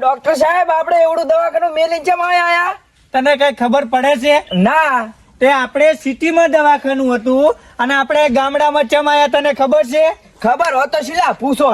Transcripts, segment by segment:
Doctor સાહેબ આપણે એવડું દવાખાનું મેલી ચમ આયા? તને કઈ ખબર પડે છે? ના. તે આપણે સિટીમાં દવાખાનું હતું અને આપણે ગામડામાં ચમ આયા તને ખબર છે? ખબર હોત તો શીલા પૂછો.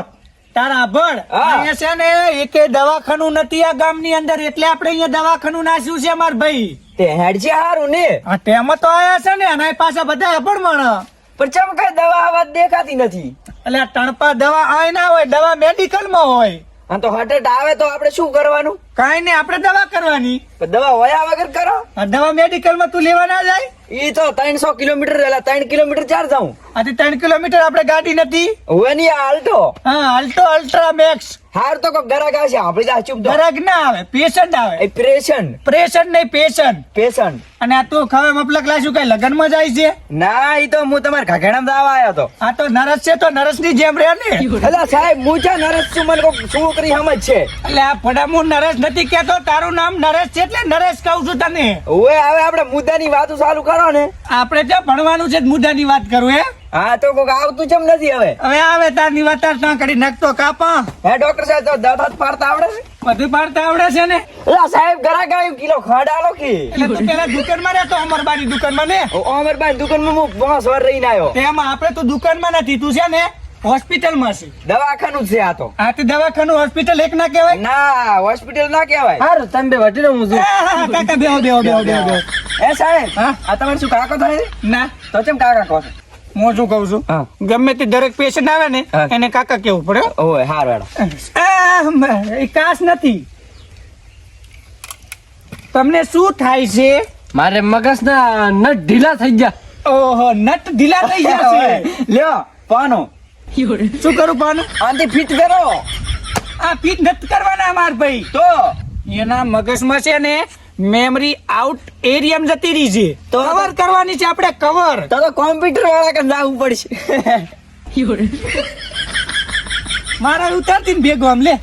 તારા ભણ હા. અહીંયા છે ને એકે દવાખાનું નથી આ ગામની અંદર એટલે આપણે અહીંયા દવાખાનું નાખ્યું છે માર ભાઈ. તે હેડ છે હારું ને. આ તેમાં તો આયા છે ને અને પાછા બધા અભણ માણસ. પણ ચમ કઈ દવા આવા દેખાતી નથી. એટલે આ ટણપા દવા આય ના હોય, દવા મેડિકલ માં હોય. હા તો હટેટ આવે તો આપણે શું કરવાનું? કાઈ નઈ આપણે દવા કરવાની. પણ દવા વયા વગર કરો. આ દવા મેડિકલ માં તું લેવા ના જાય? ઈ તો 300 કિલોમીટર રહેલા 3 કિલોમીટર ચાર જાઉં. આથી 3 કિલોમીટર આપણે ગાડી નથી. હવે ની આલ્ટો. હા અલ્ટો અલ્ટ્રા મેક્સ. હાર તો કોઈ ગરાગ આવશે આપડી તો ચૂપ દો. ગરગ ના આવે, પેશન્ટ આવે. એ પેશન્ટ. પેશન્ટ નહીં પેશન્ટ. પેશન્ટ. અને આ તું ખવે મફલક લાશું કઈ લગન માં જાય છે? ના ઈ તો હું તમારા ઘાઘેડામાં દાવા આવ્યો તો. આ તો નરસ છે તો નરસ ની જેમ રહે ને. અલા સાહેબ હું છે નરેશ છું, મને કોઈ છોકરી સમજ છે. એટલે આ ફડામું નરેશ નથી કેતો, તારું નામ નરેશ છે એટલે નરેશ કહું છું તને. હવે આપણે મુદ્દાની વાતો ચાલુ કરો ને. આપણે ત્યાં ભણવાનું છે મુદ્દાની વાત કરું હે. હા તો કોક આવતું ચમ નથી હવે. હવે આવે તારની વાત તાર ના કરી નાખતો કાપા. હે ડોક્ટર સાહેબ તો દાંત પાડતા આવડે છે? બધું પાડતા આવડે છે ને. અલા સાહેબ ગરાગ આવ્યું કિલો ખાડ આલો કે. એટલે તું પેલા દુકાનમાં રહેતો અમરબાની દુકાનમાં ને. અમરબાઈ દુકાનમાં હું 5 વાર રહીને આવ્યો. તેમાં આપણે તો દુકાનમાં નથી, તું છે ને હોસ્પિટલમાં છે. દવાખાનું છે આ તો. આ તે દવાખાનું હોસ્પિટલ એક ના કહેવાય? ના હોસ્પિટલ ના કહેવાય. હારું તમે બે વટીલો હું છું. કાકા બેહો બેહો બેહો બેહો. એ સાહેબ હા? આ તમારે શું કાકો થાય? ના તો ચમ કાકા કહો છો? હું શું કહું છું, હા. ગમે તે દરેક પેશન્ટ આવે ને હા. એને કાકા કેવું પડે હો. ઓય હાર વેડા. એ કાસ નથી. તમને શું થાય છે? મારે મગજ ના નટ ઢીલા થઈ ગયા. ઓહો નટ ઢીલા થઈ જશે. લ્યો પાનો શું કરું પાનું? આંધી ફિટ કરો આ ફીટ નથી કરવાના માર ભાઈ. તો એના મગજમાં છે ને મેમરી આઉટ એરિયામાં જતી રહી છે, તો કવર કરવાની છે આપણે કવર. તો કોમ્પ્યુટર વાળા કે જવું પડશે. મારા ઉતારતી ને ભેગો આમ લે.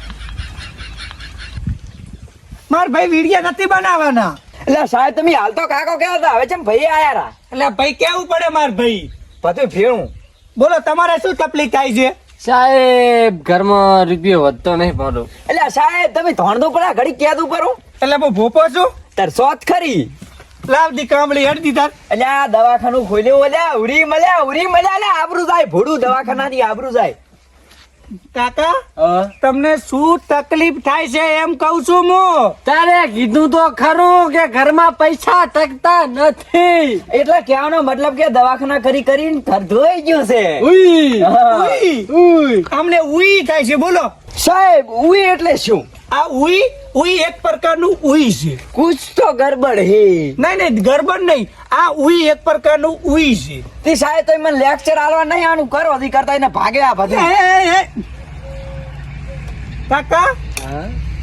માર ભાઈ વિડિયા નથી બનાવવાના. એટલે સાહેબ તમે હાલ તો કાકો કેવા હતા, હવે ચમ ભાઈ આયા રા. એટલે ભાઈ કેવું પડે માર ભાઈ. બધું ભેળું. બોલો તમારે શું તકલીફ થાય છે? સાહેબ ઘરમાં રૂપિયો વધતો નહીં પાડો. એટલે સાહેબ તમે ધોણદું પડ્યા ઘડી ક્યાં ઉપર એટલે હું ભોપો છું. તાર સોચ ખરી. લાવ દી કામળી હેડ દીધા. એટલે આ દવાખાનું ખોલ્યું ઓલ્યા ઉરી મળ્યા લે આબરૂ જાય ભોડું દવાખાનાની આબરૂ જાય. કાકા તમને શું તકલીફ થાય છે એમ કહું છું હું. તારે કીધું તો ખરું કે ઘરમાં પૈસા ટકતા નથી. એટલે કહેવાનો મતલબ કે દવાખાના કરીને ઘર ધોઈ ગયું છે. ઉઈ હા. ઉઈ. અમને ઉઈ થાય છે બોલો. સાહેબ ઉઈ એટલે શું? આ ઉઈ એક પ્રકારનું ઉઈ છે. કુછ તો ગડબડ હે. નહીં ગરબડ નહીં, આ ઉઈ એક પ્રકારનું ઉઈ છે. તે સાહેબ તો મને લેક્ચર આલવા નહીં આનું કરો દી કરતા એને ભાગે આ બધું. કાકા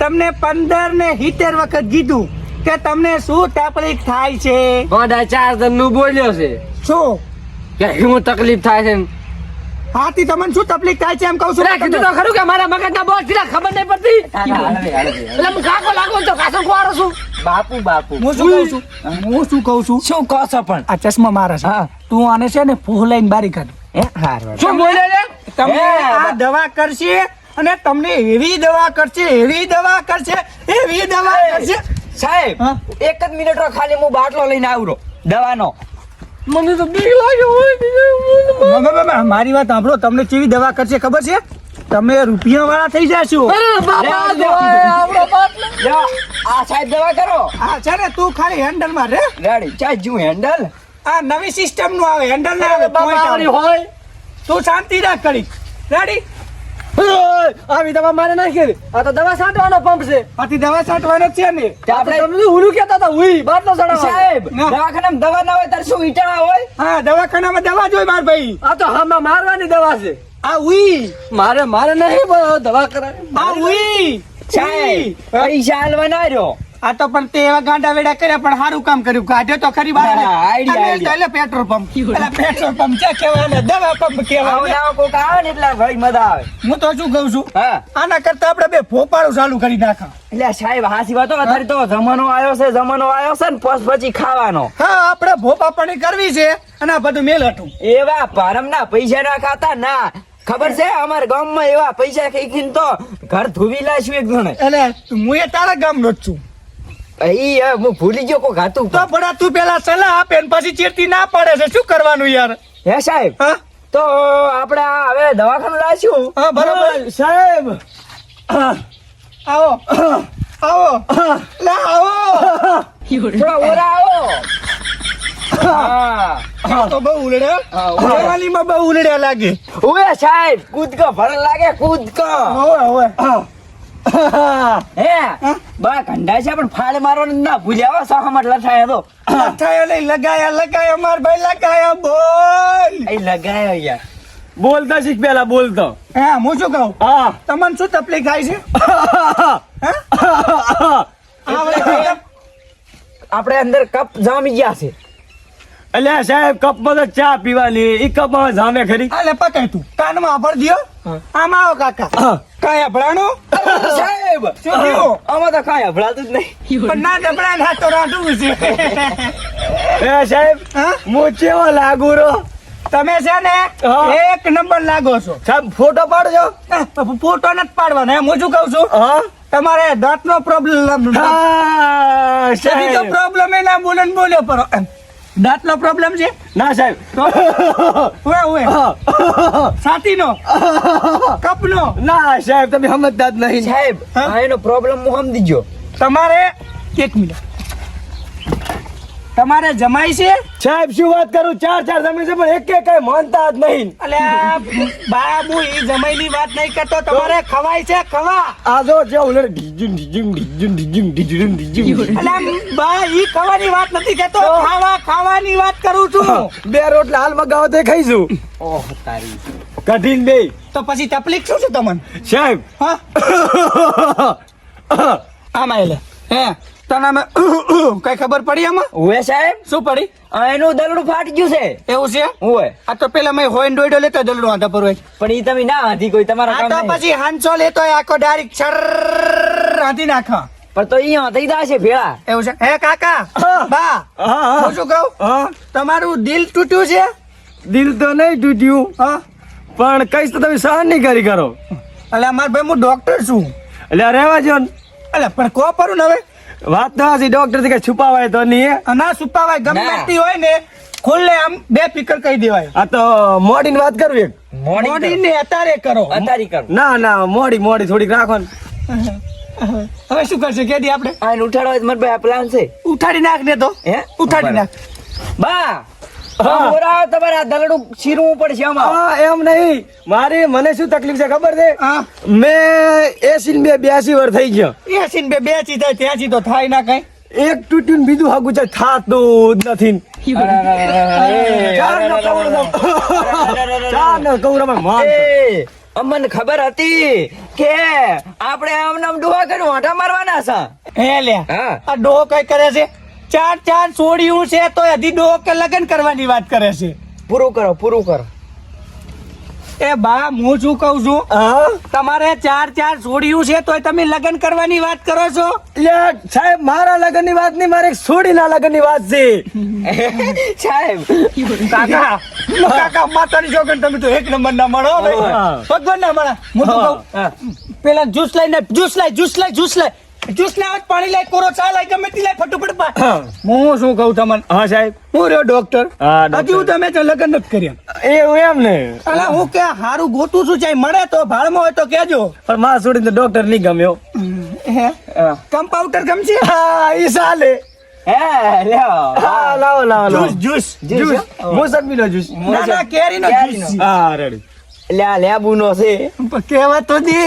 તમને 15 ને 70 વખત કીધું કે તમને શું તકલીફ થાય છે. ગોડા 4 જણ નું બોલ્યો છે શું કે શું તકલીફ થાય છે. હાથી તમને શું તકલીફ થાય છે એમ કહું છું. અરે કીધું તો ખરું કે મારા મગજ ના બોલ થી ખબર નહીં પડતી. એટલે હું કાકો લાગુ તો કાસો કુવારો છું. બાપુ હું શું કહું છું શું કહો છો પણ? આ ચશ્મા મારા છે. હા. તું આને છે ને ફૂલાઈને બારી કાઢ. હે હાર શું બોલે છે? તમને હે, આ દવા કરશે અને તમને એવી દવા કરશે સાહેબ હા? એક જ મિનિટ રો ખાલી હું બાટલો લઈને આવરો દવાનો. મને તો બીક લાગે હોય. મારી વાત સાંભળો, તમને કેવી દવા કરશે ખબર છે? તમે રૂપિયા વાળા થઈ જશો. અરે બાપા લે, આપણો બાટલો. લ્યો, આ સાહેબ દવા કરો. હા છે ને તું ખાલી હેન્ડલ માં રે. રેડી ચાલ જુ હેન્ડલ. આ નવી સિસ્ટમ નું આવે, હેન્ડલ ના આવે. બાપા point આવડી આવે. હોય. તું શાંતિ રાખ કરી. રેડી? આવી દવા મારે નાખી. આ તો દવા છાંટવાનો પંપ છે. આથી દવા છાંટવાનો જ છે ને. આપણે તમને ઉલું કહેતા હતા ઉઈ બાટલો ચડાવવાનો. સાહેબ ના. દવાખાનામાં દવા ના હોય તાર શું ઈટાળા હોય? હા દવાખાનામાં દવા જોઈ માર ભાઈ. આ તો હામાં મારવાની દવા છે. આ ઉઈ મારે નહીં પણ દવા કરાય. આ ઉઈ સાહેબ પૈસા આલવા ના રહ્યો. આ તો પણ તે એવા ગાંડા વેડા કર્યા પણ સારું કામ કર્યું. કાઢ્યો તો ખરી વાત. હા, idea. એટલે પેટ્રોલ પંપ. એટલે પેટ્રોલ પંપ છે કહેવાય, દવા પંપ આવો કહેવાય. ને આવો કોક આવે ને એટલે ભાઈ મજા આવે. હું તો શું કહું છું, હા આના કરતા આપણે બે ફોપાળું ચાલુ કરી નાખા. એટલે સાહેબ હાસી વાતો અત્યારે તો જમાનો આવ્યો છે ને પછી ખાવાનો. હા આપણે ભોપાપણી કરવી છે અને આ બધું મેલ હતું. એવા પરમ ના પૈસા ના ખાતા ના ખબર છે અમારા ગામમાં એવા પૈસા ખાઈ તો ઘર ધોવી લાશું એક જણે. એટલે હું એ તારા ગામનો જ છું. ઈ હું ભૂલી ગયો કોક હતું. તો પણ તું પેલા સલાહ આપે ને પછી ચીરતી ના પડે છે, શું કરવાનું યાર? હે સાહેબ, હા તો આપણે હવે દવાખાનું લાશું. હા બરોબર સાહેબ, આવો આવો લા આવો. થોડા ઓરા આવો. હા, તો બહુ ઉલડ્યા. જવાનીમાં બહુ ઉલડ્યા લાગે. ઓએ સાહેબ, કૂદકો ભર લાગે કૂદકો. ઓવે ઓવે. હે બા કંડાય છે પણ ફાળ મારવાનું ના ભૂલ્યા હો. સહમત લઠાય તો લગાયા નહીં, લગાયા માર ભાઈ લગાયા. બોલ એ લગાયો યાર. બોલતા શીખ પેલા બોલતો. હા હું શું કહું? હા તમને શું તકલીફ થાય છે? આપણે અંદર કપ જામી ગયા છે. અલ્યા સાહેબ, કપમાં તો ચા પીવાની, ઈ કપમાં જામે ખરી. આલે પકાય તું કાનમાં આભળ દ્યો. આમ આવો કાકા. કાંઈ અભળાણો? સાહેબ, શું થયું? આમાં તો કાંઈ હભળાતું જ નહીં. પણ ના જબડા ના તો રાંધવું છે. એ સાહેબ, હા? હું કેવો લાગુ રો? તમે છે ને હા. એક નંબર લાગો છો. સાહેબ ફોટો પાડજો. ફોટો નથી પાડવાનો એમ હું શું કહું છું? હા તમારે દાંતનો પ્રોબ્લેમ હા શરીરનો સાહેબ. પ્રોબ્લેમ એ ના બોલે ને બોલ્યો પર દાંતનો પ્રોબ્લેમ છે ના સાહેબ. ઓએ છાતીનો કપનો ના સાહેબ, તમે સમજતા જ નહીં. સાહેબ, હા? આ એનો પ્રોબ્લેમ હું સમજી ગયો. તમારે એક મિનિટ તમારે જમાઈ છે સાહેબ શું વાત કરું, ચાર જમીન છે પણ એક કઈ માનતા જ નહીં. અલ્યા બાબુ ઈ જમાઈની વાત નહીં કરતો, તમારે ખવાય છે ખવા. આ જો જે ઉલર ઢીજું ઢીજું ઢીજું ઢીજું ઢીજું ઢીજું. અલ્યા બા ઈ ખાવાની વાત નથી કરતો, ખાવાની વાત કરું છું. બે રોટલા હાલ મગાવો તો ખાઈશું. ઓહ તારી. કઠિન બે તો પછી તકલીફ શું છે તમને? સાહેબ. હા આમાં એટલે હે તને કઈ ખબર પડી આમાં? ઓએ સાહેબ, શું પડી? આ એનું દલડું ફાટી ગયું છે. એવું છે? ઓએ, આ તો પેલા મેં હોય દોડ્યો લેતો દલડો આંધા પર હોય. પણ ઈ તમે ના હતી કોઈ તમારા આ કામ તો નહીં. પછી હાંચો લેતો હોય આખો ડાયરેક્ટ છર હાંધી નાખા. પણ તો ઈ થઈ જશે ભેળા. એવું છે? હે કાકા બા હા હું શું કહું? હા, તમારું દિલ તૂટ્યું છે? દિલ તો નહીં તૂટ્યું હા પણ કઈશ તો તમે સહન નહીં કરી કરો. અલ્યા માર ભાઈ હું ડોક્ટર છું. એટલે રહેવા જો ને. અલ્યા પણ કો પરું ને હવે વાત તો હાચી, ડોક્ટર થી કઈ છુપાવાય તો નહીં. ના છુપાવાય ગમે ના. તે હોય ને ખુલ્લે આમ બે ફિકર કહી દેવાય. આ તો મોડી વાત કરવી એક. મોડી ને અત્યારે કરો. અતારી કર. ના ના, મોડી થોડીક રાખો ને. હવે શું કરશે કેદી આપણે? આ એને ઉઠાડવા જ મારા ભાઈ પ્લાન છે. ઉઠાડી નાખ ને તો. હે? ઉઠાડી નાખ. બા, બોરા તમારે આ દલડું ચીરવું પડશે આમાં. હા એમ નહીં, મને શું તકલીફ છે ખબર છે? હા મેં 80 ને 82 વર્ષ થઈ ગયા. એસી ને બે ચી થાય ત્યાંથી તો થાય ના કઈ. એક તૂટ્યું ને બીજું હાગું છે, થાતું જ નથી. ચાર ને કૌરામાં માન. એ, અમને ખબર હતી કે આપણે આમ નામ ડોહા કરી વાંટા મારવાના છે. હે લે હા. આ ડોહો કઈ કરે છે? ચાર છોડ્યું છે તો હજી ડોહો કે લગ્ન કરવાની વાત કરે છે. પૂરું કરો. એ બા હું શું કઉ છું? હા? તમારે ચાર છોડ્યું છે તોય તમે લગ્ન કરવાની વાત કરો છો? એટલે સાહેબ, મારા લગ્ન ની વાત નહીં, મારે એક છોડીના લગ્ન ની વાત છે. સાહેબ, કાકા માતાની જોગન તમે તો એક નંબર ના મળો હો ભાઈ. હા. ભગવાન ના મળે. હું શું કહું? હા. પેલા જ્યુસ લાય જ્યુસ લાવત પાણી લાય કોરો ચા લાય ગમે તે લાય ફટોફટ પા. હું શું કહું તમને? હા સાહેબ. હું રહ્યો ડોક્ટર. હા, ડોક્ટર. હજી હું તમે તો લગ્ન નથી કર્યા. એવું એમ ને? અલા હું કે હારું ગોતું છું ચાઈ મળે તો ભાડમાં હોય તો કેજો. પણ મારા છોડીને તો ડોક્ટર નહીં ગમ્યો. હે હા. કમ્પાઉન્ડર ગમશે? હા ઈ ચાલે. હે લ્યો. હા લાવો જ્યુસ જ્યુસ? મોસંબી નો જ્યુસ. ના ના કેરીનો કેરીનો. જ્યુસ. હા રેડી. એટલે આ લેબુ નો છે. પણ કહેવા તો દે.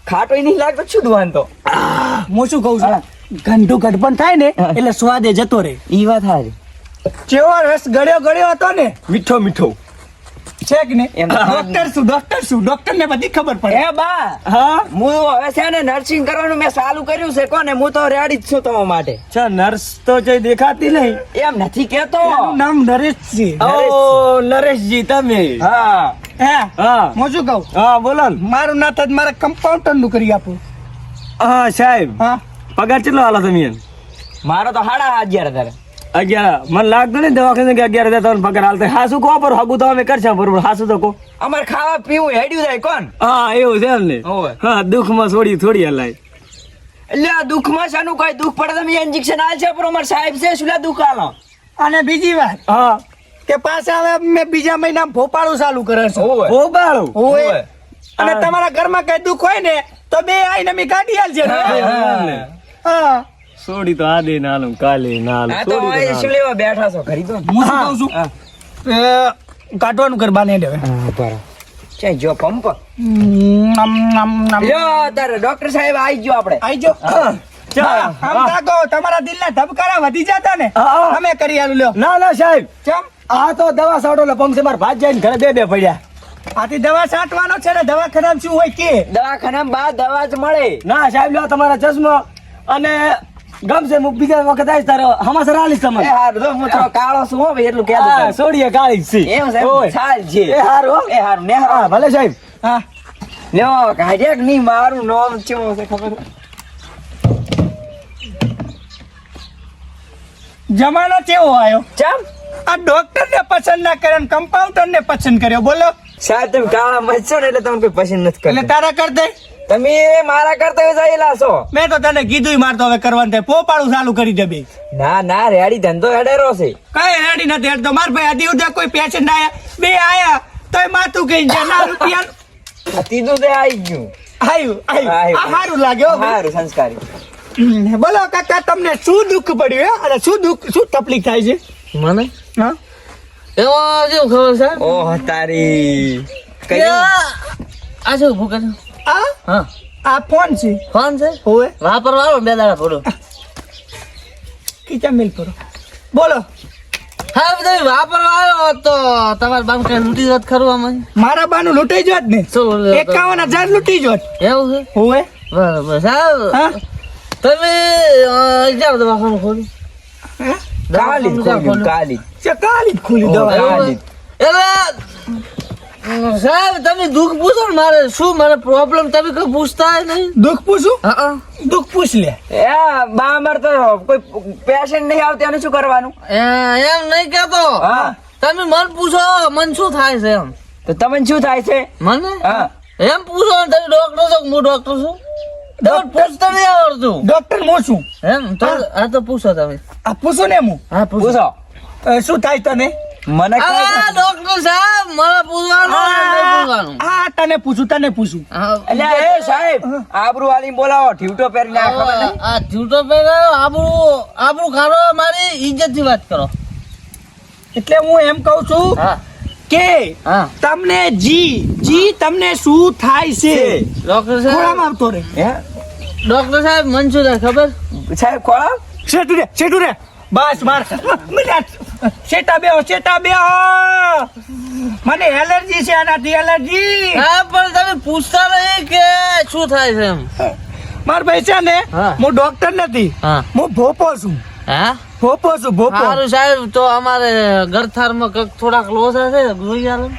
ખાટોય નહીં લાગતો શું દુવાન તો. હું શું કહું છું? ગંધુ ગઢપણ થાય ને એટલે સ્વાદે જતો રહે. ઈ વાત હારી. જેવો રસ ગળ્યો હતો ને મીઠો. છે કે ને? એમ. ડોક્ટર ને બધી ખબર પડે. હે બા, હા? હું હવે છે ને નર્સિંગ કરવાનું મેં ચાલુ કર્યું છે. કોને હું તો રેડી જ છું તમારા માટે. અચ્છા, નર્સ તો જઈ દેખાતી નહીં. એમ નથી કેતો. એનું નામ નરેશ છે. ઓ નરેશજી તમે? હા. હે હા હું શું કહું? હા બોલો ને. મારું ના થાય મારા કમ્પાઉન્ડર નું કરી આપો. હા સાહેબ, હા પગાર કેટલો હાલો તમે? મારો તો 11,500. 11 મને લાગતું નહીં દવાખાને કે 11,000 તમને પગાર હાલતા. હાસુ કહો પર હગું તો અમે કરશે બરોબર. હાસુ તો કહો. અમાર ખાવા પીવું હેડ્યું જાય કોણ? હા એવું છે એમ ને. હોવે. હા દુઃખમાં થોડી હલાય. એટલે આ દુઃખમાં શાનું કઈ દુઃખ પડે તમે ઇન્જેક્શન આલ છે પણ અમાર સાહેબ છે શું લે દુઃખ આલો? અને બીજી વાત હા કે પાછા હવે મેં બીજા મહિનામાં ભોપાળું ચાલુ કરે છે. હોવે. ભોપાળું. હોય. અને હા. તમારા ઘરમાં કઈ દુઃખ હોય ને તો બે આઈને મેં ગાડી હાલ છે. હા સોડી તો આ દે નાલું કાલે નાલું આ તો સોડી હવે તો શું લેવા બેઠા છો ખરી તો? હું શું કહું છું કાઢવાનું કર બાને હવે ચાઈ જો પંપ નમ નમ નમ લ્યો તારે ડોક્ટર સાહેબ આવી ગયો આપણે. આઈ જો આમ તાકો તમારા દિલના ધબકારા વધી જતા ને હા. અમે કરી આલું લ્યો. ના સાહેબ ચમ આ તો દવા સાટો લે પંપ છે મારા ભાત જઈને ઘરે બે પડ્યા. આથી દવા છાંટવાનો છે ને દવાખાનામાં શું હોય કે દવાખાનામાં બા દવા જ મળે. ના સાહેબ લો તમારા ચશ્મા અને ગમશે હું બીજા વખત આવીશ તારે હમાસર આલીશ એ તમને. હારું જો હું થોડો કાળો છું હો ભાઈ એટલું કહેતો હા, તને. સોડીએ કાળી જ છે. એમ સાહેબ ઓય. ચાલ છે. એ હારું હો. એ હારું ને હા હારું. ભલે સાહેબ. હા લ્યો કાઢ્યા કે નહીં મારું નામ ચેવું છે ખબર? જમાનો કેવો આવ્યો ચમ આ ડોક્ટર ને પસંદ ના કર્યો કમ્પાઉન્ડર ને પસંદ કર્યો બોલો સાહેબ તમે કાળા મચશો ને એટલે તમને કોઈ પસંદ નથી એટલે કરતું. તારા કર દે તમે મારા કરતા જયેલા છો. મેં તો તને કીધું મારે તો હવે કરવાનું થાય પોપાળું ચાલુ કરી દે બે ના ના રેડી ધંધો હેડેરો છે. કઈ રેડી નથી હેડતો માર ભાઈ આદી ઉદા કોઈ પેશન્ટ આયા બે આયા તોય માથું કઈ જાય ના રૂપિયા આ તીધું તે આવી ગયું. આયુ આયુ આયુ. આ સારું લાગ્યો સારું સંસ્કારી. બોલો કાકા તમને શું દુઃખ પડ્યું હે અને શું દુઃખ શું તકલીફ થાય છે મને હા એમાં જેવું ખબર છે ઓહ તારી કે કઈ આ શું ઉભું કર્યું? આ હા આ ફોન છે ફોન છે હોવે વાપરવાનો 2 દાડા પડો. કીચા મિલ કરો બોલો હા બધા વાપરવાનો તો તમારે બાપ કઈ લૂંટી જાત ખરું આમાં મારા બાનું લૂંટાઈ જોત ને શું 51,000 લૂંટી જોત એવું છે હોવે બરાબર સાહેબ હા તમે જાવ દવાખાનું ખોલી હે? કાલી ખોલ્યું, કાલી. ચકાલી જ ખુલી દવા કાલી. એટલે સાહેબ તમે દુઃખ પૂછો ને મારે શું મારે પ્રોબ્લેમ તમે કઈ પૂછતા નહીં. દુઃખ પૂછું હા દુઃખ પૂછ લે એ બા અમાર તો કોઈ પેશન્ટ નહીં આવતું એને શું કરવાનું? એમ નહીં કેતો હા તમે મન પૂછો મન શું થાય છે એમ તો તમને શું થાય છે? મને હા એમ પૂછો ને તમે ડોક્ટર છો કે હું ડોક્ટર છું તમે પૂછતા નહીં આવડતું ડોક્ટર હું છું એમ તો આ તો પૂછો તમે આ પૂછું ને હું હા પૂછો. શું થાય તને મને આ કઈ ડોક્ટર સાહેબ મને પૂછવાનું નહીં પૂછવાનું આ તને પૂછું હા, એટલે એ સાહેબ આબરૂ વાળી બોલાવો ઠીવટો પહેરીને આ ખબર નહીં? આ જૂઠો પહેર્યો આબરૂ ખાડો મારી ઇજ્જત થી વાત કરો. એટલે હું એમ કઉ છું હા કે હા તમને જી તમને શું થાય છે ડોક્ટર સાહેબ ખોળામાં આવતો રે હે ડોક્ટર સાહેબ મન શું થાય ખબર સાહેબ ખોળા શેઠું રે બસ માર શેટા બે મને એલર્જી છે આનાથી એલર્જી હા પણ તમે પૂછતા નહીં કે શું થાય છે એમ. માર ભાઈ છે ને હા. હું ડોક્ટર નથી હા હું ભોપો છું હા ભોપો સારું સાહેબ તો અમારે ગરથારમાં કંઈક થોડાક લોસા છે જોઈ આલો.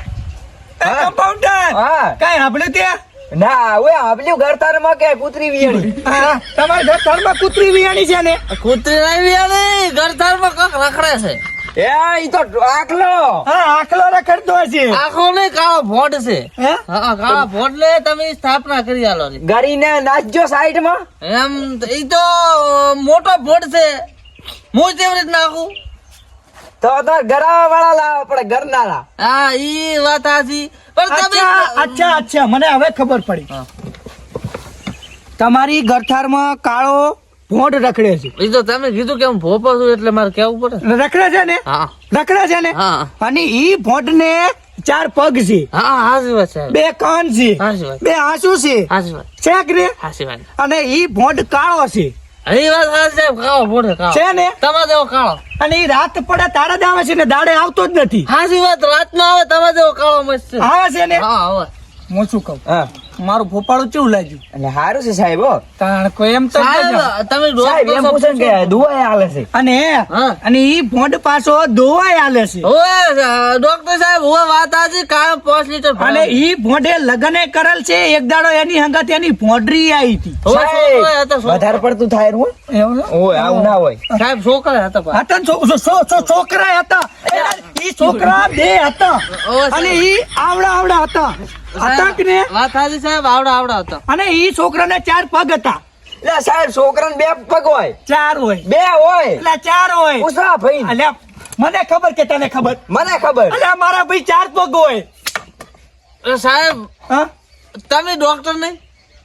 કમ્પાઉન્ડર હા કઈ સાંભળ્યું ત્યાં ના ઓય આબલ્યું ઘર તારમાં કે કૂતરી વિયણી? હા, તમારા ઘરમાં કૂતરી વિયાણી છે ને કૂતરી નહીં બી ગરથારમાં કંઈક રખડે છે. એ ઈ તો આખલો. હા આખલો રખડતો હશે આખો નહીં કાળો ભોંડ છે. હે હા કાળા ભોંડ લે તમે સ્થાપના કરી આલો ની. ગરીને નાચજો સાઈડમાં. એમ ઈ તો મોટો ભોંડ છે હું કેવી રીત નાખું. તો ગરાવા વાળા લાવો પડે ઘરનારા. હા ઈ વાત સાચી પણ તમે અચ્છા મને હવે ખબર પડી હા. તમારી ગરથારમાં કાળો ભોંડ રખડે છે ઈ તો તમે કીધું કે હું ભોપો છું એટલે મારે કેવું પડે. રખડે છે ને હા રખડે છે ને હા અને ઈ ભોંડ ને 4 પગ છે હા હાચી વાત છે 2 કાન છે હાચી વાત 2 આંસુ છે હાચી વાત શેક રે હાચી વાત. અને ઈ ભોંડ કાળો છે ઈ વાત સાચી છે કાળો ભોંડ કાળો છે ને તમારે જેવો કાળો. અને ઈ રાત પડે તારે જ આવે છે ને દાડે આવતો જ નથી હાચી વાત રાતમાં આવે તમારે જેવો કાળો મસ્ત છે. આવે છે ને હા આવે હું શું કહું હા મારું ભોપાળું કેવું લાગ્યું એટલે સારું છે સાહેબ હો. તાણ કોઈ એમ તો સાહેબ કહેજો. તમે સાહેબ એમ પૂછે ને કે દુઆ હાલે છે. અને હા. અને ઈ ભોંડ પાછો દોવાય આલે છે ડોક્ટર સાહેબ હું વાત આજે કાયમ 5 લીટર અને ઈ ભોંડે લગને કરેલ છે એક દાડો એની હંગાત એની ભોંડરી આવી હતી સાહેબ, વધારે પડતું થાય હું એવું ને? ઓય આવું ના હોય. સાહેબ છોકરા હતા પણ. હતા ને છોકરા હતા ઈ છોકરા બે હતા અને ઈ આવડા હતા હતા કે ને? વાત સાચી સાહેબ આવડા હતા. અને ઈ છોકરાને 4 પગ હતા. એટલે સાહેબ છોકરાને 2 પગ હોય, 4 હોય 2 હોય. એટલે 4 હોય. પૂછા ભાઈ, અલ્યા મને ખબર કે તને ખબર મને ખબર. અલ્યા મારા ભાઈ 4 પગ હોય. સાહેબ હા તમે ડોક્ટર નહીં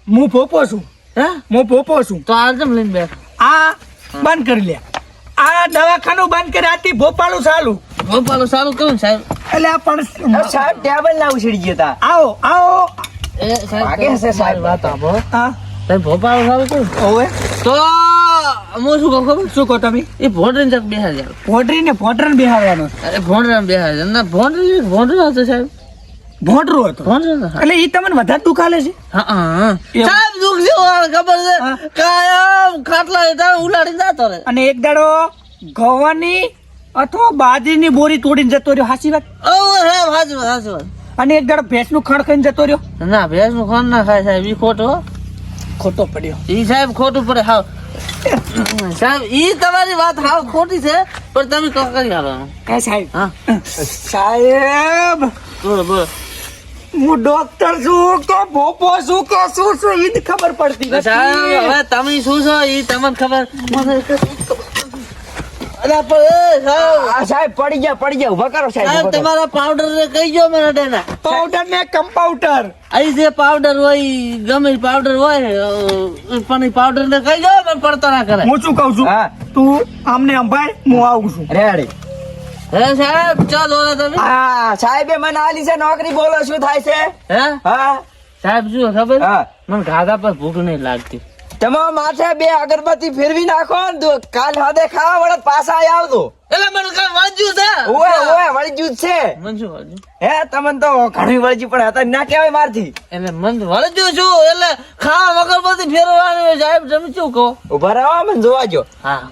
હું પોપો છું. હે હું પોપો છું. તો આ જેમ લઈને બેઠ આ બંધ કરી લે. આ દવાખાનું બંધ કરી આથી ભોપાળું ચાલુ. ભોપાલું સારું કેવું સાહેબ એટલે આ પણ સાહેબ ટેબલ ના ઉછળી ગયા હતા. આવો એ વાગે છે સાહેબ. વાત આપો હા તમે ભોપાલું સારું કેવું ઓવે તો હું શું કહું ખબર શું કહો તમે એ ભોંડરી ચક બેહાર જાવ ભોંડરીને ભોંડરાને બેહાડવાનો. અરે ભોંડરા બેહાર જાવ ના ભોંડરા હતો સાહેબ ભોંડરું હતો ભોંડરા એટલે ઈ તમને વધારે દુખાલે છે. હા એમ. સાહેબ દુઃખ જેવું ખબર છે હા. કાયમ ખાટલા હેઠળ ઉલાડી જતો રહે અને એક દાડો ગવાની અથવા બાજરીની બોરી તોડીને જતો રહ્યો. હાચી વાત. ઓ સાહેબ હાજુ હાજુ અને એક દાડો ભેંસનું ખણ ખાઈને જતો રહ્યો. ના ભેંસ નું ખોન ના ખાય સાહેબ ઈ ખોટો ખોટો પડ્યો. ઈ સાહેબ ખોટું પડે હાવ સાહેબ ઈ તમારી વાત હાવ ખોટી છે પણ તમે કહો કરી હાલવાનું એ સાહેબ હા સાહેબ બોલો બોલો હું ડોક્ટર છું કે ભોપો છું કે શું છું ઈ જ ખબર પડતી સાહેબ નથી. હવે તમે શું છો ઈ તમને ખબર મને અરે પણ એ સાહેબ આ સાહેબ પડી ગયા ઉભા કરો સાહેબ, સાહેબ ઉભા કરો. તમારા પાવડર ને કહી જો મને ડેના પાવડર ને કમ્પાઉન્ડર અહીં જે પાવડર હોય ઈ ગમે ઈ પાવડર હોય પણ ઈ પાવડર ને કહી જો મને પડતો ના કરે હું શું કઉ છું હા. તું આમને અંભાય હું આવું છું. રેડી. હે સાહેબ ચા દોરા તમે હા સાહેબે મને આલી છે નોકરી, બોલો શું થાય છે? હે હા સાહેબ શું ખબર હા. મને ગાધા પર ભૂખ નહીં લાગતી તમારા માથે 2 અગરબત્તી ફેરવી નાખો ને તો કાલ હાથે ખાવા વળે પાછા આઈ આવજો. એટલે મને કઈ વાંચ્યું છે ઓય વળી જૂજ છે. મને શું વાંચ્યું હે તમને તો ઘણી વળજી પણ હતા ના કહેવાય મારથી. એટલે મને વળજ્યું છું એટલે ખાવા વગર બધી ફેરવાની હોય સાહેબ તમે શું કહો ઉભા રહો મને જોવા જો. હા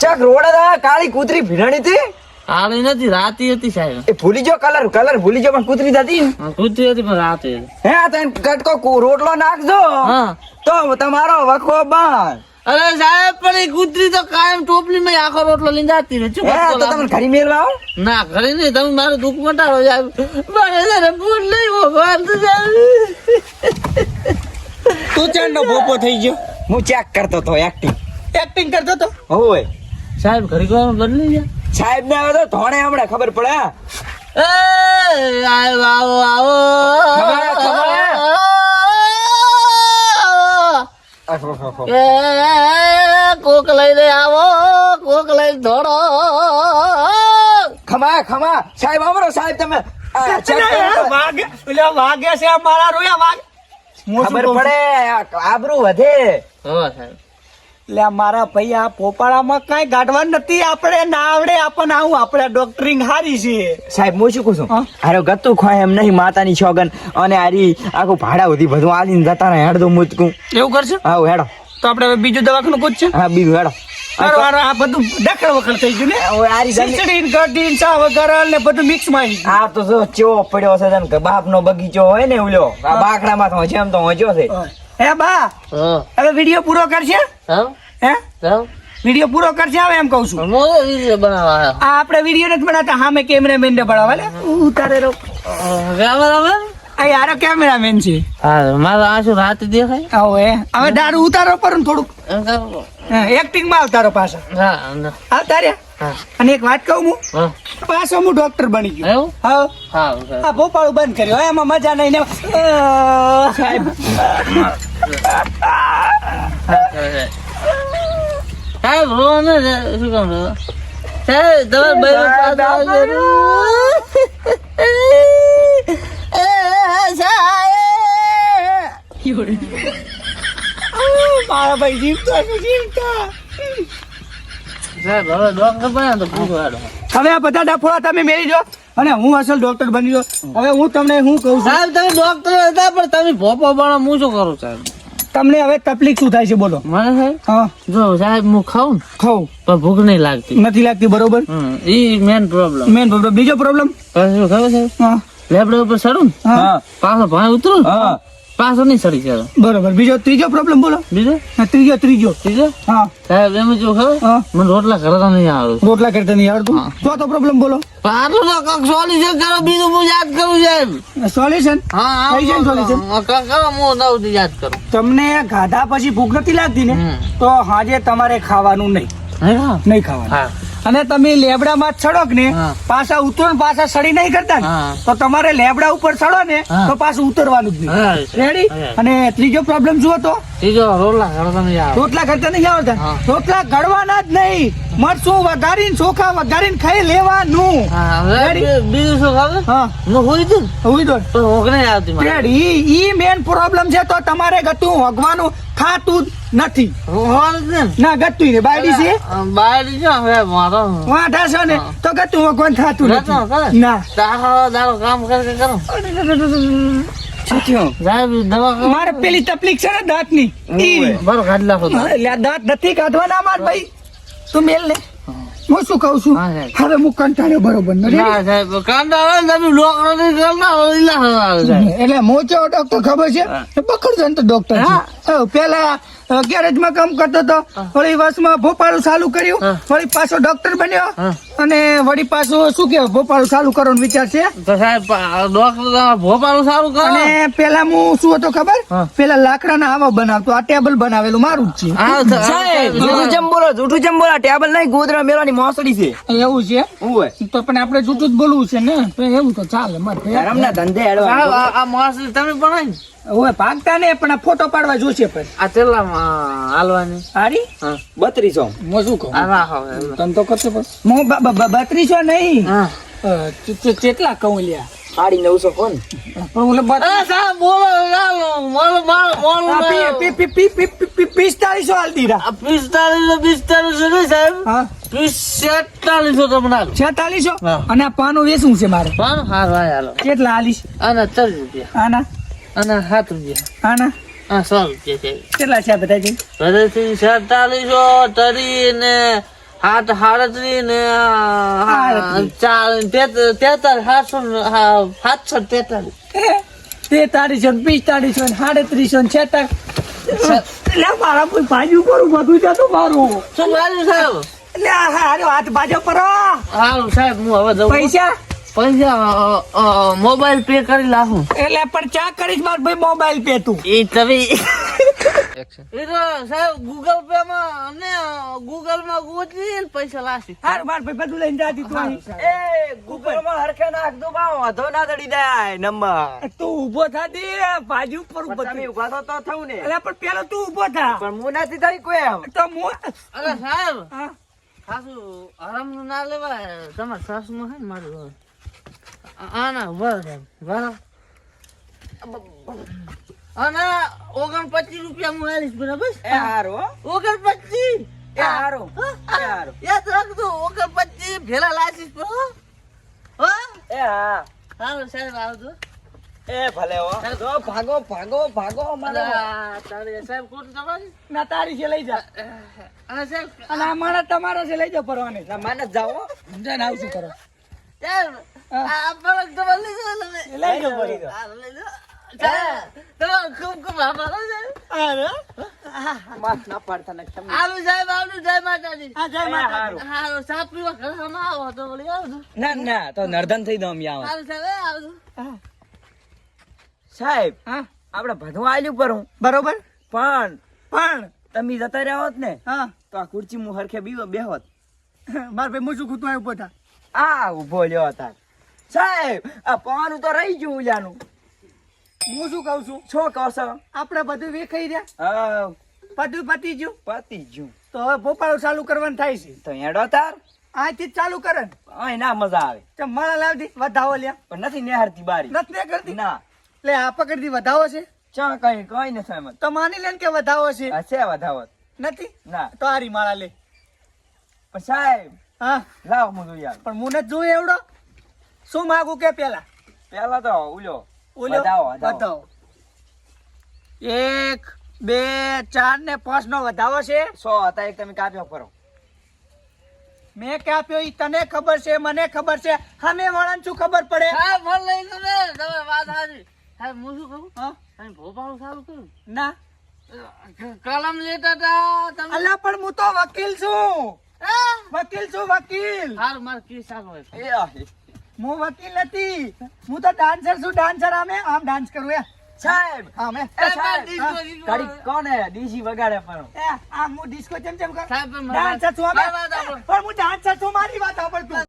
ચક રોડા કાળી કૂતરી ભીરાણી હતી. આળી નથી રાતી હતી સાહેબ એ ભૂલી જો કલર ભૂલી જો પણ કૂતરી હતી ને. હા, કૂતરી હતી પણ રાતે હતી. હે તને કટકો રોટલો નાખજો હા તો તમારો વખો બંધ. અરે સાહેબ પણ એ કૂતરી તો કાયમ ટોપલીમાં આખો રોટલો લઈને જતી રહે શું હે કરતો તો તમે ઘડી મેળવા આવો. ના ઘરે નહીં તમે મારું દુઃખ મટાડો સાહેબ મારે જયારે ભૂલ નહીં ભગવાન તું ચાંદનો ભોપો થઈ ગયો. હું ચેક કરતો તો એક્ટિંગ. એક્ટિંગ કરતો તો હોય સાહેબ ઘડી વાર બદલી ગયા સાહેબ ને હવે તો ધોણે હમણાં ખબર પડે. હા. એ આવો આવો આવો. એ કોક લઈને આવો કોક લઈને ધોડો ખમા સાહેબ અમારો સાહેબ તમે આ check કરો તો વાગે છે આ મારા રોયા વાગ. હું શું ખબર કહું છું? પડે આબરૂ વધે. સાહેબ એટલે આ મારા ભાઈ આ પોપાળામાં કઈ ગાઢવા નથી. આપણે ના આવડે આપણને આવું આપણે ડોક્ટરિંગ હારી છે. સાહેબ હું શું કહું છું હા? હારો ગતું ખોય એમ નહીં માતાની છોગન અને આરી આખું ભાડા સુધી બધું આલીને જતા ને હેડો મૂતકું. એવું કરશે હા હેડો. તો આપણે હવે બીજું દવાખાનું પૂછશે. હા બીજું હેડો. આ બધું દખડ વખડ થઈ ગયું ને. હવે આરી જમી- ખીચડી કઢી ચા વગર ને બધું મિક્સ માં આવી ગયું. આ તો જો ચેવો પડ્યો છે ને કે બાપ નો બગીચો હોય ને ઓલો આ બાકડામાં તો જેમ તો હોજો છે. હે બા હા હવે વિડીયો પૂરો કરશે. હા હે હા વિડીયો પૂરો કરશે હવે એમ કહું છું. મોટો વિડીયો બનાવવા આવ્યો આ આપણે વિડીયો નથી બનાવતા સામે કેમેરામેન ને બનાવવા લે ઉતારે રહો. કેમેરામેન આ યાર કેમેરામેન છે. હા મારા આંસુ રાતે દેખાય આવો હવે દારૂ ઉતારો પર થોડુંક એમ કરો એક્ટિંગ માં આવતારો પાછા હા ના. આવતા રહ્યા. હા અને એક વાત કહું હું હા પાછો હું ડોક્ટર બની ગયો. એવું હા હા આ ભોપાળું બંધ કર્યો એમાં મજા નહીં ને સાહેબ સાહેબ રો ને શું કામ રો સાહેબ તમારા ભાઈ મારા ભાઈ જીવતો જીવતા. સાહેબ હવે ડોક્ટર બન્યા તો પૂછો હેડો હવે આ બધા ડફોડા તમે મેરી જો અને હું અસલ ડોક્ટર બની ગયો. હવે હું તમને શું કહું છું, સાહેબ તમે ડોક્ટર હતા પણ તમે ભોપો બનો હું શું કરું સાહેબ? તમને હવે તકલીફ શું થાય છે બોલો? મને સાહેબ હા, જો સાહેબ હું ખાઉં ને ખાવ પણ ભૂખ નહીં લાગતી. નથી લાગતી, બરોબર. એ મેન પ્રોબ્લેમ. Main problem. બીજો પ્રોબ્લેમ? પછી શું ખબર છે? હા લેબડા ઉપર ચડું ને હા, પાછો ભાઈ ઉતરું ને, હા પાછો નહીં ચડી શકે. બરોબર. બીજો ત્રીજો પ્રોબ્લેમ બોલો. બીજો હા, ત્રીજો. ત્રીજો હા સાહેબ એમ જો ખબર હા, મને રોટલા કરતા નહીં આવડતું. રોટલા કરતા નહીં આવડતું. ચોથો પ્રોબ્લેમ બોલો. પણ આટલું તો કંઈક સોલ્યુશન કરો, બીજું હું યાદ કરું સાહેબ. સોલ્યુશન હા કઈ જાય solution? કરો હું નવથી યાદ કરું. તમને ગાધા પછી ભૂખ નથી લાગતી ને, તો હાજે તમારે ખાવાનું નહીં, હા નહીં ખાવાનું. હા અને તમે લેબડામાં જ ચડો ને, હા. પાછા ઉતરો ને પાછા સડી નહીં કરતા ને, હા. તો તમારે લેબડા ઉપર ચડો ને હા. તો પાછું ઉતરવાનું જ નહીં. હા રેડી? હા. અને ત્રીજો પ્રોબ્લેમ શું હતો? ત્રીજો રોટલા કરતા નહીં આવડતું. રોટલા કરતા નહીં આવડતા. હા. રોટલા ઘડવાના જ નહીં, મરચું વઘારીને ચોખા વઘારીને ખાઈ લેવાનું. હા હવે બીજું શું ખબર? હા, હું હોઈ દઉં ને, ઉભી દો. પણ ઊંઘ નહીં આવતી મને. રેડી? ઈ મેન પ્રોબ્લેમ છે. તો તમારે ગતું હોગવાનું ખાતું જ નથી. હોવાનું જ ને. ના ગતું ને બાયડી છે, બહાર જો હવે મારો વાંઢા છો ને, તો ગતું હોગવાનું થતું રહેતો નથી. કરે. ના. દારો કામ કરે કરો. શું થયું? સાહેબ દવા કરો. મારે પેલી તકલીફ છે ને દાંતની, ઈ. બરો કાઢી નાખો તમે. એટલે આ દાંત નથી કાઢવાના માર ભાઈ, તું મેલ ને. હું શું કહું છું, હા, સાહેબ. હવે હું કંટાળ્યો બરોબર ને, ના રેડી? સાહેબ કાંડા આવે ને તમે લોકરો નહીં કરતા હોય, ઈલા આવે સાહેબ. એટલે મોચો ડોક્ટર ખબર છે, પકડજો ને તો ડોક્ટર છે. હવે પેલા ગેરેજમાં કામ કરતો હતો, વળી વર્ષમાં ભોપાળું ચાલુ કર્યું, હા. વળી પાછો ડોક્ટર બન્યો, હા. અને વળી પાછું શું કે ભોપાળું ચાલુ કરવાનો વિચાર છે. તો સાહેબ ડોક્ટર ભોપાળું સારું કરો. અને પેલા હું શું હતો ખબર, હા. પેલા લાકડાના આવા બનાવતો, આ ટેબલ બનાવેલું મારું જ સાહેબ જૂઠું ચમ બોલો, જૂઠું ચમ બોલો. ટેબલ નહીં, ગોદરા મેળવાની મોસડી છે. છે. એવું છે ઓય તો પણ આપણે જૂઠું જ બોલવું છે ને, તો એવું તો ચાલે મારે. ધરમના ધંધે સાહેબ હેડવા. આ માણસ તમે બનાવી ને હવે ભાગતા ને પણ આ ફોટો પાડવા જોશે પણ. આ તેલામાં હાલવાની. હારી? હા 3200. હું શું કહું, આ રાખો તને તો કરશે પણ હું 3200 નહીં, હા કેટલા કહું લ્યા, 950 કોણ? પણ ઓલે સાહેબ બોલો મારું મારું આ પી- 4500 હાલ દીધા. 45 નહીં સાહેબ, હા 47 તમને હાલો. 4600. હા. અને આ પાનું વેચવું છે મારે, પણ હા ભાઈ હાલો. કેટલા હાલીશ? આના 40 રૂપિયા, આના આના 7 રૂપિયા, આના આ 100 રૂપિયા છે. કેટલા છે બધા છે? બધાથી 4700 તરી ને 38 ને 743. 4300 ને 4500 ને 3800 ને 4600. એટલે મારા કોઈ બાજુ કરું બધું છે તો મારું. શું માર્યું સાહેબ? એટલે આ હારો હાથ બાજુ પર હારું સાહેબ હું હવે જઉં. પૈસા પૈસા મોબાઈલ પે કરી લાખું. એટલે પણ ચા કરીશ માર ભાઈ મોબાઈલ પે તું. એ તમે એ તો સાહેબ ગૂગલ પે માં અને ગૂગલ માં ગોતવી પૈસા લાસી. હાર માર ભાઈ બધું લઈને જાતી તું અહીં. એ ગૂગલ માં હરખે નાખ દો બા, વાંધો ના ચડી જાય નંબર. તું ઉભો થા દે બાજુ પર ઉભો પણ તમે થા. ઉભા તો થવું ને. એટલે પણ પેલો તું ઉભો થા. પણ હું નથી થઈ કોઈ એમ. તો હું અરે સાહેબ હા. સાસુ આરામ નું ના લેવાય. તમારા સાસુ નું હે ને મારું આના બરાબર અને 29 રૂપિયા હું આલીશ બરાબર. એ હારો 29 એ હારો એ હારો યાદ રાખજો 29 ભેલા લાસીસ બરો. એ હા હાલો સાહેબ આવજો. એ ભલે હો. જો ભાગો ભાગો ભાગો અમારે. તારે સાહેબ ખોટું તમારી. ના તારી છે લઈ જા. અને સાહેબ અને અમારા તમારા છે લઈ જા પરવાને. ના માને જાઓ. સમજાય ને આવું શું કરો. સાહેબ આ પરક તમારે લઈ જાઓ તમે. લઈ જાઓ પડી તો. આ લઈ જાઓ. સાહેબ તમારો ખૂબ ખૂબ આભાર હો સાહેબ. માફ ના પાડતા ને તમે. આલુ સાહેબ આલુ જય માતાજી. હા જય માતાજી. હાલો ચા પીવા ઘરે ના આવો તો વળી આવજો. ના ના તો નર્ધન થઈ દો અમે આવો. હાલો સાહેબ આવજો. સાહેબ હા આપણે બધું આલ્યું પર હું બરોબર. પણ પણ તમે જતા રહ્યા હોત ને હા તો આ ખુરચી હું હરખે બેહોત. માર ભાઈ હું શું કૂતું આવ્યો પોતા. આ ઉભો લ્યો હતા સાહેબ. આ પાવાનું તો રહી ગયું ઉજાનું. હું શું કહું છું, છો કહો છો? આપણે બધું વેખાઈ રહ્યા, હા બધું પતી ગયું, પતી ગયું. તો હવે ભોપાળું ચાલુ કરવાનું થાય છે. તો હેડો તાર. આજથી જ ચાલુ કરે ને. અહીં ના મજા આવે. ચમ મારા લાવતી વધાવો લ્યા. પણ નથી નેહારતી બારી. નથી ને કરતી. ના લે આ પકડતી વધાવો છે. ચા કઈ કઈ નથી એમ. તો માની લે ને કે વધાવો છે. હશે વધાવત. નથી ના તો હારી માળા લે. પણ સાહેબ હા લાવ હું જોઈ આવું. પણ હું નથી જોયું એવડો. શું માગું કે પેલા પેલા તો ઉલ્યો ઓલો વધાવો, વધાવો. બતાવો 1 2 4 ને 5 નો વધાવો છે 100 હતા એક તમે કાપ્યો ફરો. મેં કાપ્યો ઈ તને ખબર છે મને ખબર છે સામે વાળાને શું ખબર પડે સાહેબ ફળ લઈ લો ને તમારી વાત સાચી સાહેબ હું શું કહું હા? તમે ભોપાળું સારું કર્યું ના કલમ લેતા હતા તમે અલા પણ હું તો વકીલ છું હા? વકીલ છું વકીલ હારું મારે કેસ ચાલુ હોય એ આ, હું વકીલ નથી હું તો ડાન્સર છું ડાન્સર આમ ડાન્સ કરું સાહેબ આમે એ સાહેબ ડિસ્કો, હા. ડિસ્કો. ગાડી કોને ડીસી વગાડે પણ આ હું ડિસ્કો ચમ ચમ કર સાહેબ, પણ ડાન્સર છું અમે મારી વાત સાંભળો. પણ હું ડાન્સર છું મારી વાત સાંભળ તું